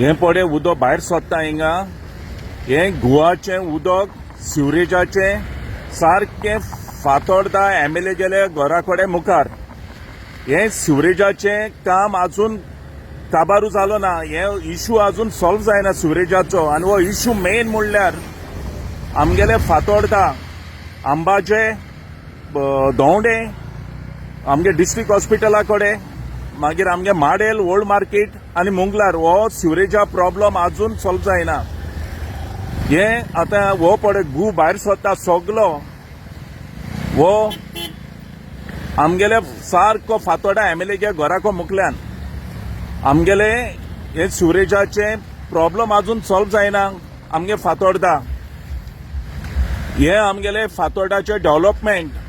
हे पडे उदक भायर सरता हिंगा हे गुवाचे उदक सिवरेजाचे सारखे फातोरता एमएलए गेले घरा कडेन मुखार हे सिवरेजाचे काम अजून काबारू जालो ना हे इश्यू अजून सॉल्व जायना सिवरेजाचो आनी हो इश्यू मेन म्हणल्यार आमगेले फातोरता अंबाजे दौंडे आमगे डिस्ट्रिक्ट हॉस्पिटला कडेन मागीर आमगे माडेल ओल्ड मार्केट आनी मुंगलार हो सिवरेजा प्रॉब्लम अजून सॉल्व जायना हे आतां हो पडे गू भायर सरता सगलो वो आमगेले सारको फातोडा एमएलए घराको मुखल्यान आमगेले हे सिवरेजाचे प्रॉब्लम अजून सॉल्व जायना आमगे फातोरदा हे आमगेले फातोर्डाचे डेव्हलपमेंट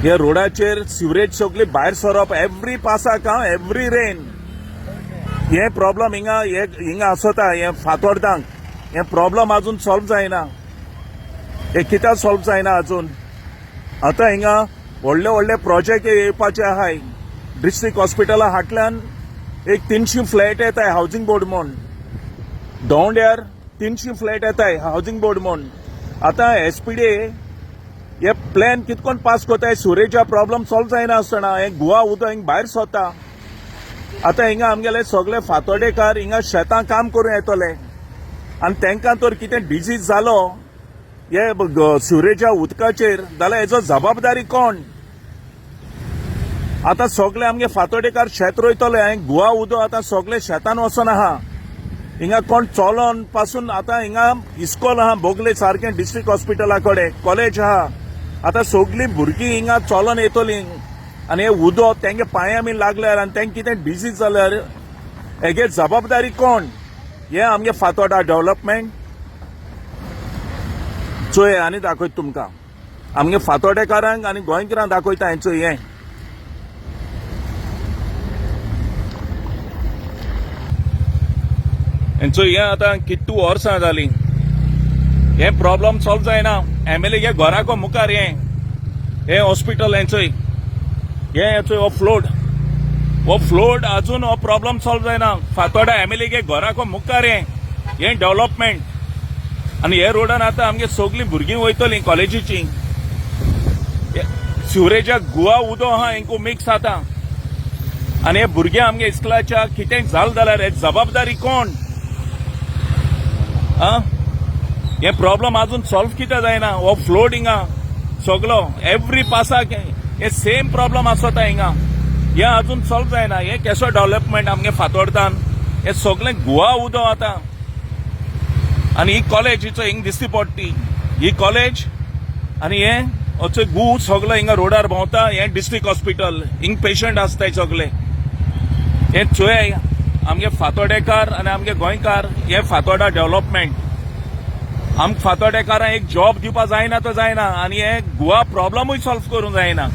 हे रोडाचेर सिवरेज सगळी भायर सरप एवरी पासाक एवरी रेन हे प्रॉब्लम हिंगा आसता हे फातोर्डांक हे प्रॉब्लम अजून सॉल्व जायना हे कित्याक सॉल्व जायना अजून आतां हिंगा व्हडले व्हडले प्रोजेक्ट येवपाचे आहाय डिस्ट्रिक्ट हॉस्पिटला हाटल्यान एक 300 फ्लॅट येताय हाऊसिंग बोर्ड म्हूण दौंड्यार 300 फ्लॅट येताय हाऊसिंग बोर्ड म्हूण आतां एसपीडी हे प्लॅन कितकोन पास कोताय सिवरेजा प्रॉब्लम सॉल्व जायना आसतना हे गुवा उदक हिंग भायर सरता आतां हिंगा आमगेले सगळे फातोर्डेकार हिंगा शेतां काम करूं येतले आनी तांकां तर कितें डिजीज जालो हे सिवरेजा उदकाचेर जाल्यार हेजो जबाबदारी कोण आतां सगळे आमगे फातोर्डेकार शेत रोयतले हांवें गुवा उदक आतां सगळे शेतान वचोन आहा हिंगा कोण चलोन पासून आतां हिंगा इस्कॉल आहा बोगले सारकें डिस्ट्रिक्ट हॉस्पिटला कडेन कॉलेज आहा आतां सगळीं भुरगीं हिंगा चलोन येतलीं आनी हे उदक तेंगे पांयां बी लागल्यार आनी तेंक कितें डिजीज जाल्यार हेगे जबाबदारी कोण हे आमगे फातोर्डा डेव्हलपमेंट चोय आनी दाखयता तुमकां आमगे फातोर्डेकारांक आनी गोंयकारांक दाखयता हेंचो हें हेंचो हें आतां कितू वर्सां जालीं हे प्रॉब्लम सॉल्व जायना एमएलए गे घराको मुखार हे हॉस्पिटल हेंचोय हो फ्लोट अजून हो प्रॉब्लम सॉल्व जायना फातोर्डा एमएलए गे घराको मुखार हे डेव्हलपमेंट आनी हे रोडान आतां आमगे सगळीं भुरगीं वयतलीं कॉलेजीची सिवरेजाक गुवा उदक आहा हिंकू मिक्स जाता आनी हे भुरगे आमगे इस्कलाच्या कितें जालें जाल्यार हे जबाबदारी कोण हे प्रॉब्लम अजून सॉल्व कित्याक जायना हो फ्लोट हिंगा सगलो एवरी पासाक हे सेम प्रॉब्लम आसता हिंगा हे अजून सॉल्व जायना हे केसो डेव्हलपमेंट आमगे फातोर्डान हे सगळें गुवा उदक आतां आनी ही कॉलेज हिचो हिंग दिसती पडटी ही कॉलेज आनी हे असो गू सगलो हिंगा रोडार भोंवता हे डिस्ट्रिक्ट हॉस्पिटल हिंग पेशंट आसताय सगळे हे चोय आमगे फातोर्डेकार आनी आमगे गोंयकार हे फातोर्डा डेव्हलपमेंट आमकां फातोर्डेकारांक एक जॉब दिवपा जायना तो जायना आनी हे गुवा प्रॉब्लमूय सॉल्व करूंक जायना